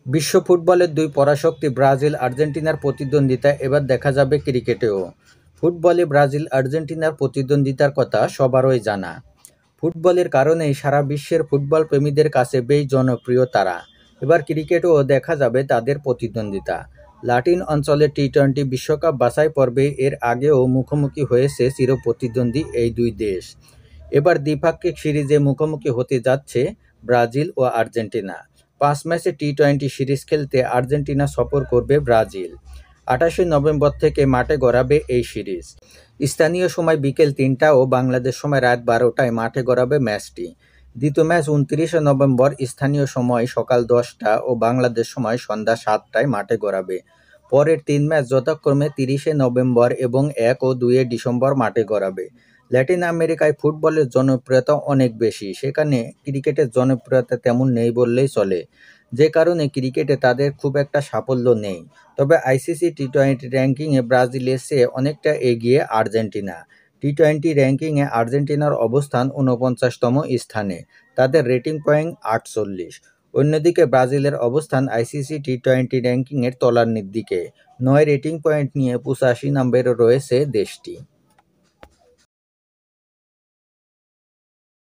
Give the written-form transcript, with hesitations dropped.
বিশ্ব ফুটবলের দুই পরাশক্তি ব্রাজিল আর্জেন্টিনার প্রতিদ্বন্দ্বিতা এবার দেখা যাবে ক্রিকেটেও। ফুটবলে ব্রাজিল আর্জেন্টিনার প্রতিদ্বন্দ্বিতার কথা সবারই জানা। ফুটবলের কারণেই সারা বিশ্বের ফুটবল প্রেমীদের কাছে বেশ জনপ্রিয় তারা। এবার ক্রিকেটেও দেখা যাবে তাদের প্রতিদ্বন্দ্বিতা। লাতিন অঞ্চলের টি-20 বিশ্বকাপ বাছাই পর্বে এর আগেও মুখোমুখি হয়েছে চিরপ্রতিদ্বন্দ্বী এই দুই দেশ। এবার দ্বিপাক্ষিক সিরিজে মুখোমুখি হতে যাচ্ছে ব্রাজিল ও আর্জেন্টিনা। ৫ ম্যাচে টি-20 সিরিজ খেলতে আর্জেন্টিনা সফর করবে ব্রাজিল। ২৮শে নভেম্বর থেকে মাঠে গড়াবে এই সিরিজ। স্থানীয় সময় বিকেল ৩টা ও বাংলাদেশ সময় রাত ১২টায় মাঠে গড়াবে ম্যাচটি। দ্বিতীয় ম্যাচ ২৯শে নভেম্বর স্থানীয় সময় সকাল ১০টা ও বাংলাদেশ সময় সন্ধ্যা ৭টায় মাঠে গড়াবে। পরের ৩ ম্যাচ যথাক্রমে ৩০শে নভেম্বর এবং ১ ও ২ ডিসেম্বর মাঠে গড়াবে। ল্যাটিন আমেরিকায় ফুটবলের জনপ্রিয়তা অনেক বেশি, সেখানে ক্রিকেটের জনপ্রিয়তা তেমন নেই বললেই চলে, যে কারণে ক্রিকেটে তাদের খুব একটা সাফল্য নেই। তবে আইসিসি টি-20 র্যাঙ্কিংয়ে ব্রাজিলের চেয়ে অনেকটা এগিয়ে আর্জেন্টিনা। টি-20 র্যাঙ্কিংয়ে আর্জেন্টিনার অবস্থান ৪৯তম স্থানে, তাদের রেটিং পয়েন্ট ৪৮। অন্যদিকে ব্রাজিলের অবস্থান আইসিসি টি-20 র্যাঙ্কিংয়ের তলার দিকে, ৯ রেটিং পয়েন্ট নিয়ে ৮৫ নম্বরে রয়েছে দেশটি।